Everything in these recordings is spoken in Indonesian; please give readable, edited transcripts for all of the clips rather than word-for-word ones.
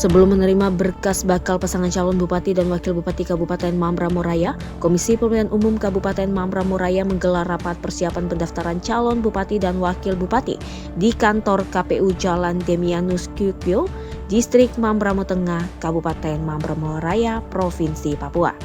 Sebelum menerima berkas bakal pasangan calon Bupati dan Wakil Bupati Kabupaten Mambramo Raya, Komisi Pemilihan Umum Kabupaten Mambramo Raya menggelar rapat persiapan pendaftaran calon Bupati dan Wakil Bupati di kantor KPU Jalan Demianus Kyukyo, Distrik Mambramo Tengah, Kabupaten Mambramo Raya, Provinsi Papua.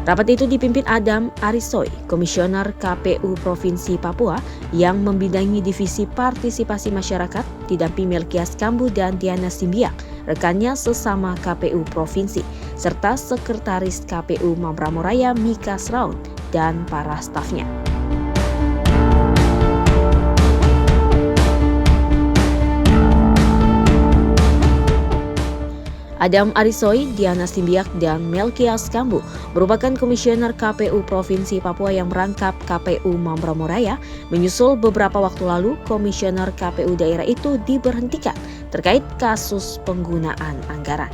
Rapat itu dipimpin Adam Arisoy, Komisioner KPU Provinsi Papua yang membidangi Divisi Partisipasi Masyarakat, didampingi Melkias Kambu dan Diana Simbiak, rekannya sesama KPU Provinsi, serta Sekretaris KPU Mambramo Raya Mika Sraun dan para stafnya. Adam Arisoy, Diana Simbiak, dan Melkias Kambu merupakan Komisioner KPU Provinsi Papua yang merangkap KPU Mambramo Raya. Menyusul beberapa waktu lalu, Komisioner KPU daerah itu diberhentikan terkait kasus penggunaan anggaran.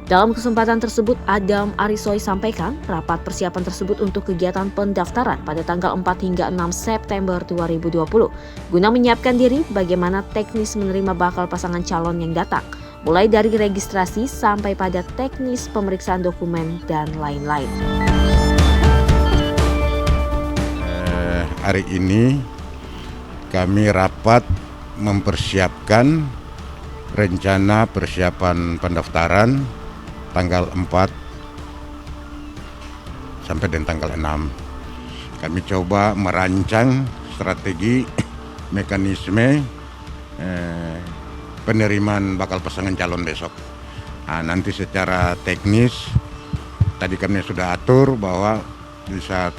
Dalam kesempatan tersebut, Adam Arisoy sampaikan rapat persiapan tersebut untuk kegiatan pendaftaran pada tanggal 4 hingga 6 September 2020 guna menyiapkan diri bagaimana teknis menerima bakal pasangan calon yang datang, mulai dari registrasi sampai pada teknis pemeriksaan dokumen dan lain-lain. Hari ini kami rapat mempersiapkan rencana persiapan pendaftaran tanggal 4 sampai dengan tanggal 6. Kami coba merancang strategi mekanisme penerimaan bakal pasangan calon besok. Nanti secara teknis tadi kami sudah atur bahwa di saat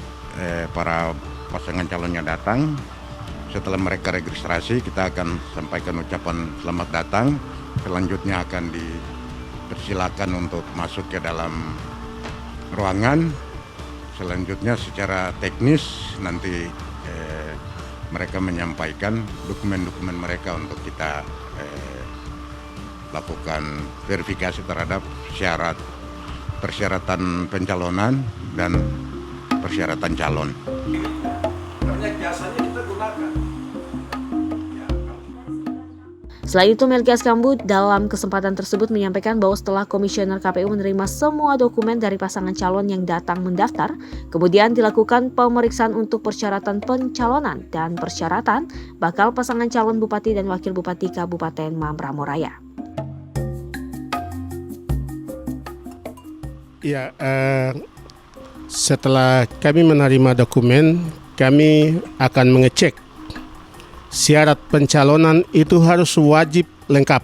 para pasangan calonnya datang, setelah mereka registrasi kita akan sampaikan ucapan selamat datang. Selanjutnya akan dipersilakan untuk masuk ke dalam ruangan. Selanjutnya secara teknis nanti mereka menyampaikan dokumen-dokumen mereka untuk kita lakukan verifikasi terhadap persyaratan pencalonan dan persyaratan calon. Biasanya kita gunakan. Selain itu, Melkias Kambu dalam kesempatan tersebut menyampaikan bahwa setelah Komisioner KPU menerima semua dokumen dari pasangan calon yang datang mendaftar, kemudian dilakukan pemeriksaan untuk persyaratan pencalonan dan persyaratan bakal pasangan calon Bupati dan Wakil Bupati Kabupaten Mambramo Raya. Ya, setelah kami menerima dokumen, kami akan mengecek syarat pencalonan itu harus wajib lengkap.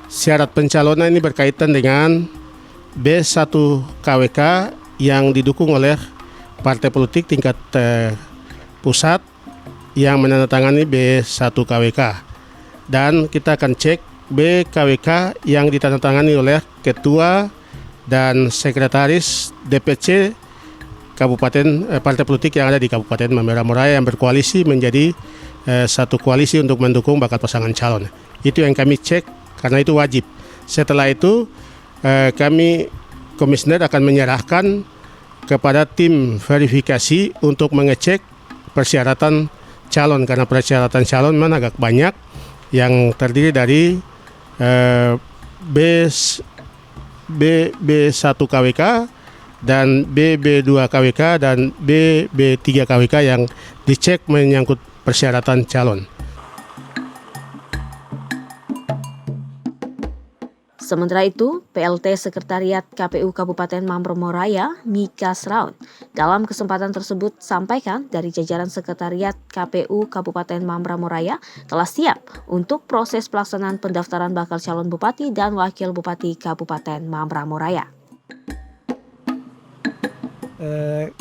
Syarat pencalonan ini berkaitan dengan B1 KWK yang didukung oleh partai politik tingkat pusat yang menandatangani B1 KWK. Dan kita akan cek B KWK yang ditandatangani oleh ketua dan sekretaris DPC Kabupaten partai politik yang ada di Kabupaten Mambramo Raya yang berkoalisi menjadi satu koalisi untuk mendukung bakal pasangan calon. Itu yang kami cek karena itu wajib. Setelah itu kami komisioner akan menyerahkan kepada tim verifikasi untuk mengecek persyaratan calon, karena persyaratan calon memang agak banyak yang terdiri dari B1 KWK dan BB2 KWK dan BB3 KWK yang dicek menyangkut persyaratan calon. Sementara itu, PLT Sekretariat KPU Kabupaten Mambramo Raya, Mika Sraun, dalam kesempatan tersebut sampaikan dari jajaran Sekretariat KPU Kabupaten Mambramo Raya telah siap untuk proses pelaksanaan pendaftaran bakal calon Bupati dan Wakil Bupati Kabupaten Mambramo Raya.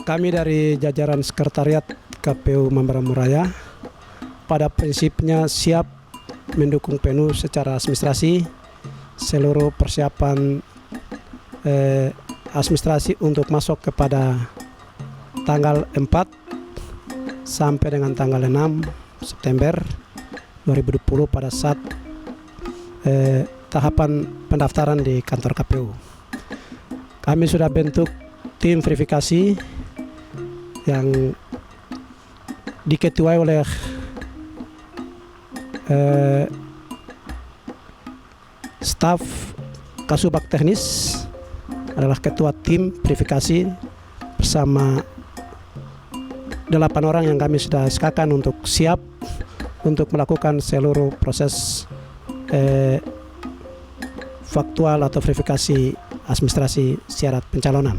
Kami dari jajaran Sekretariat KPU Mambramo Raya pada prinsipnya siap mendukung penuh secara administrasi seluruh persiapan administrasi untuk masuk kepada tanggal 4 sampai dengan tanggal 6 September 2020 pada saat tahapan pendaftaran di kantor KPU. Kami sudah bentuk tim verifikasi yang diketuai oleh staf Kasubag Teknis, adalah ketua tim verifikasi bersama 8 orang yang kami sudah SK-kan untuk siap untuk melakukan seluruh proses faktual atau verifikasi administrasi syarat pencalonan.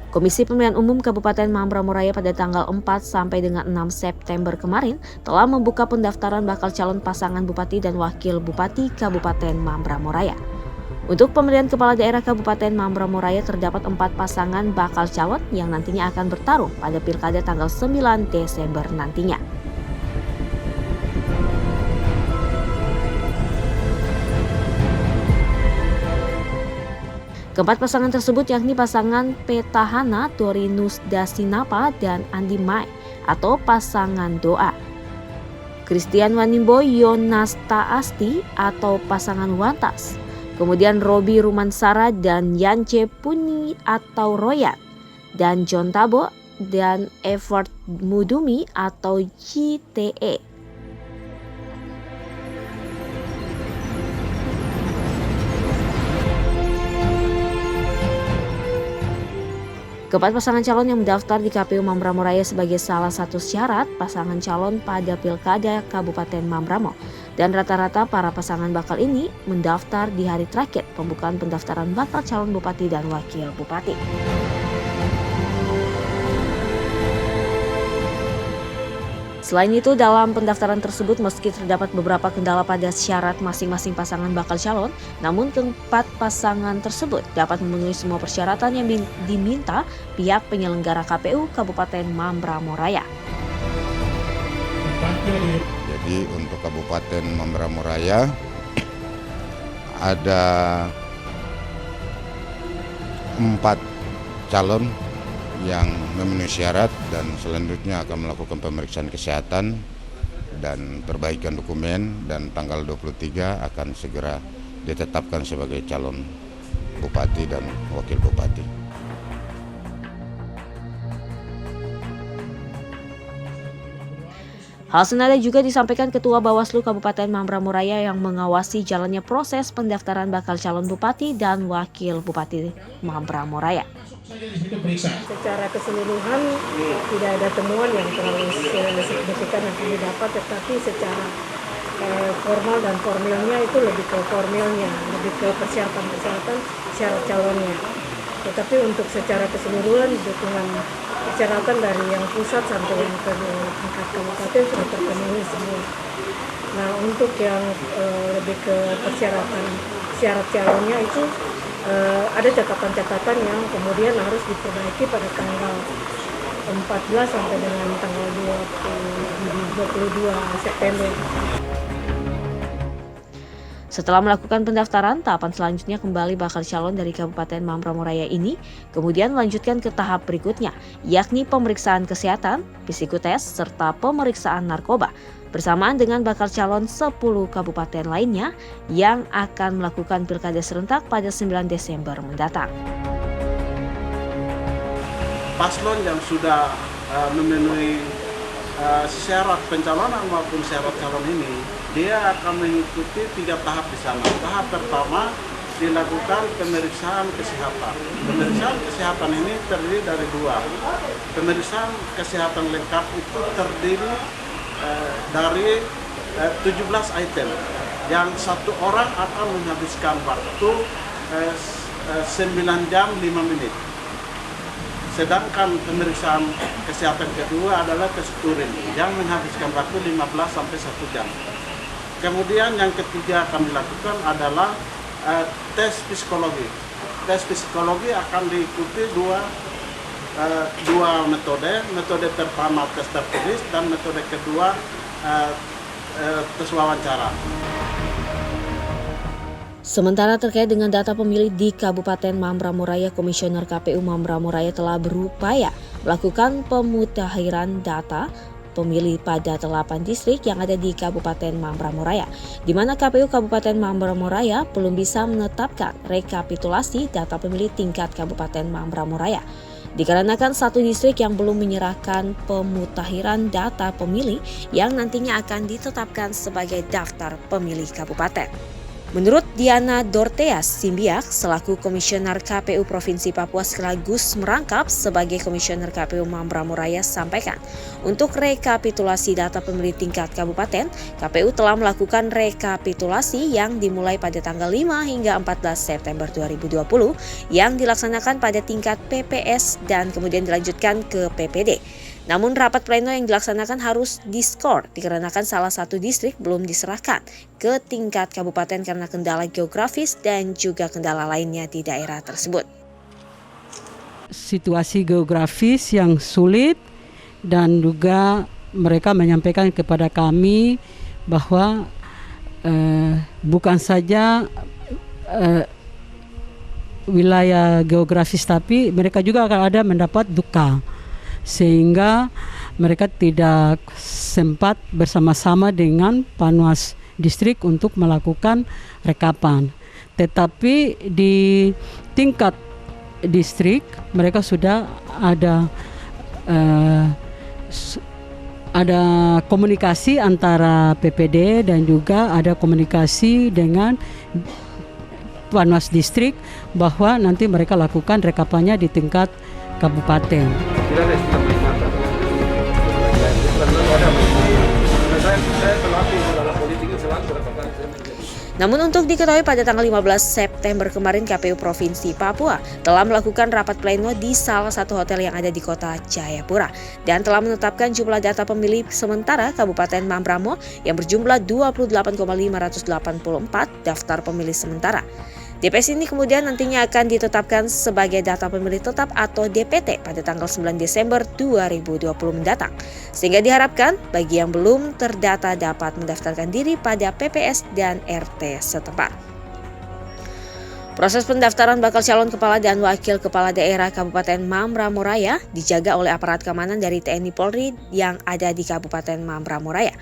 Komisi Pemilihan Umum Kabupaten Mambramo-Raya pada tanggal 4 sampai dengan 6 September kemarin telah membuka pendaftaran bakal calon pasangan Bupati dan Wakil Bupati Kabupaten Mambramo-Raya. Untuk pemilihan Kepala Daerah Kabupaten Mambramo-Raya terdapat 4 pasangan bakal calon yang nantinya akan bertarung pada Pilkada tanggal 9 Desember nantinya. Keempat pasangan tersebut yakni pasangan petahana Torinus Dasinapa dan Andi Mai atau pasangan doa. Christian Wanimbo Yonasta Asti atau pasangan Wantas. Kemudian Robi Rumansara dan Yance Puni atau Royat. Dan John Tabo dan Evert Mudumi atau JTE. Keempat pasangan calon yang mendaftar di KPU Mambramo-Raya sebagai salah satu syarat pasangan calon pada Pilkada Kabupaten Mambramo. Dan rata-rata para pasangan bakal ini mendaftar di hari terakhir pembukaan pendaftaran bakal calon Bupati dan Wakil Bupati. Selain itu, dalam pendaftaran tersebut meski terdapat beberapa kendala pada syarat masing-masing pasangan bakal calon, namun keempat pasangan tersebut dapat memenuhi semua persyaratan yang diminta pihak penyelenggara KPU Kabupaten Mambramo-Raya. Jadi untuk Kabupaten Mambramo-Raya ada 4 calon yang memenuhi syarat dan selanjutnya akan melakukan pemeriksaan kesehatan dan perbaikan dokumen, dan tanggal 23 akan segera ditetapkan sebagai calon Bupati dan Wakil Bupati. Hal senada juga disampaikan Ketua Bawaslu Kabupaten Mambramo-Raya yang mengawasi jalannya proses pendaftaran bakal calon Bupati dan Wakil Bupati Mambramo-Raya. Secara keseluruhan tidak ada temuan yang terlalu signifikan yang kami dapat, tetapi secara formal dan formilnya itu lebih ke formilnya, lebih ke persyaratan syarat calonnya. Tetapi untuk secara keseluruhan dukungan persyaratan dari yang pusat sampai yang ke tingkat kabupaten sudah terpenuhi semua. Nah, untuk yang lebih ke persyaratan syarat calonnya itu ada catatan-catatan yang kemudian harus diperbaiki pada tanggal 14 sampai dengan tanggal 22 September. Setelah melakukan pendaftaran, tahapan selanjutnya kembali bakal calon dari Kabupaten Mambramo-Raya ini kemudian melanjutkan ke tahap berikutnya, yakni pemeriksaan kesehatan, psikotes, serta pemeriksaan narkoba, bersamaan dengan bakal calon 10 kabupaten lainnya yang akan melakukan pilkada serentak pada 9 Desember mendatang. Paslon yang sudah memenuhi syarat pencalonan maupun syarat calon ini, dia akan mengikuti 3 tahap di sana. Tahap pertama dilakukan pemeriksaan kesehatan. Pemeriksaan kesehatan ini terdiri dari 2. Pemeriksaan kesehatan lengkap itu terdiri dari 17 item yang satu orang akan menghabiskan waktu 9 jam 5 menit. Sedangkan pemeriksaan kesehatan kedua adalah tes urin yang menghabiskan waktu 15 sampai 1 jam. Kemudian yang ketiga akan dilakukan adalah tes psikologi. Tes psikologi akan diikuti dua metode. Metode pertama tes tertulis dan metode kedua tes wawancara. Sementara terkait dengan data pemilih di Kabupaten Mambramo-Raya, Komisioner KPU Mambramo-Raya telah berupaya melakukan pemutakhiran data pemilih pada 8 distrik yang ada di Kabupaten Mambramo-Raya, di mana KPU Kabupaten Mambramo-Raya belum bisa menetapkan rekapitulasi data pemilih tingkat Kabupaten Mambramo-Raya. Dikarenakan satu distrik yang belum menyerahkan pemutakhiran data pemilih yang nantinya akan ditetapkan sebagai daftar pemilih kabupaten. Menurut Diana Dorteas Simbiak, selaku Komisioner KPU Provinsi Papua sekaligus merangkap sebagai Komisioner KPU Mambramo-Raya sampaikan, untuk rekapitulasi data pemilih tingkat kabupaten, KPU telah melakukan rekapitulasi yang dimulai pada tanggal 5 hingga 14 September 2020 yang dilaksanakan pada tingkat PPS dan kemudian dilanjutkan ke PPD. Namun rapat pleno yang dilaksanakan harus diskor dikarenakan salah satu distrik belum diserahkan ke tingkat kabupaten karena kendala geografis dan juga kendala lainnya di daerah tersebut. Situasi geografis yang sulit dan juga mereka menyampaikan kepada kami bahwa bukan saja wilayah geografis tapi mereka juga akan ada mendapat duka. Sehingga mereka tidak sempat bersama-sama dengan Panwas Distrik untuk melakukan rekapan. Tetapi di tingkat distrik mereka sudah ada komunikasi antara PPD dan juga ada komunikasi dengan Panwas Distrik bahwa nanti mereka lakukan rekapannya di tingkat kabupaten. Namun untuk diketahui pada tanggal 15 September kemarin KPU Provinsi Papua telah melakukan rapat pleno di salah satu hotel yang ada di kota Jayapura dan telah menetapkan jumlah data pemilih sementara Kabupaten Mambramo yang berjumlah 28,584 daftar pemilih sementara. DPS ini kemudian nantinya akan ditetapkan sebagai data pemilih tetap atau DPT pada tanggal 9 Desember 2020 mendatang. Sehingga diharapkan bagi yang belum terdata dapat mendaftarkan diri pada PPS dan RT setempat. Proses pendaftaran bakal calon kepala dan wakil kepala daerah Kabupaten Mambramo-Raya dijaga oleh aparat keamanan dari TNI Polri yang ada di Kabupaten Mambramo-Raya.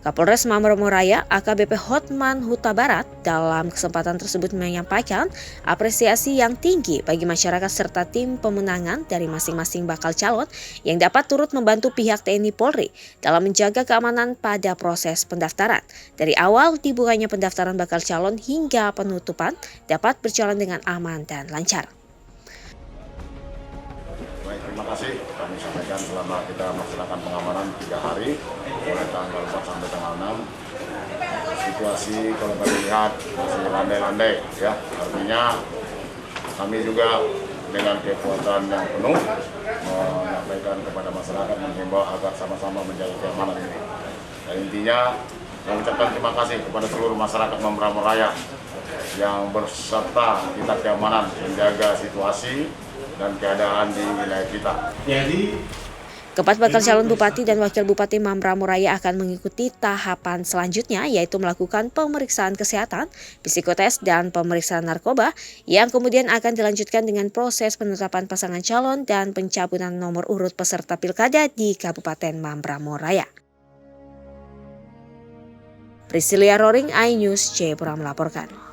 Kapolres Mambramo-Raya AKBP Hotman Huta Barat dalam kesempatan tersebut menyampaikan apresiasi yang tinggi bagi masyarakat serta tim pemenangan dari masing-masing bakal calon yang dapat turut membantu pihak TNI Polri dalam menjaga keamanan pada proses pendaftaran. Dari awal dibukanya pendaftaran bakal calon hingga penutupan dapat berjalan dengan aman dan lancar. Baik, terima kasih. Kami sampaikan selama kita melaksanakan pengamanan 3 hari, mulai tanggal 4 sampai tanggal 6. Situasi kalau kami lihat masih landai-landai, ya. Artinya kami juga dengan kekuatan yang penuh menyampaikan kepada masyarakat, menghimbau agar sama-sama menjaga keamanan ini. Dan intinya, mengucapkan terima kasih kepada seluruh masyarakat Mambramo-Raya yang berserta kita keamanan menjaga situasi dan keadaan di wilayah kita. Keempat bakal calon bupati dan wakil bupati Mambramo-Raya akan mengikuti tahapan selanjutnya, yaitu melakukan pemeriksaan kesehatan, psikotes, dan pemeriksaan narkoba yang kemudian akan dilanjutkan dengan proses penetapan pasangan calon dan pencabutan nomor urut peserta pilkada di Kabupaten Mambramo-Raya. Priscilia Roring, iNews Jayapura melaporkan.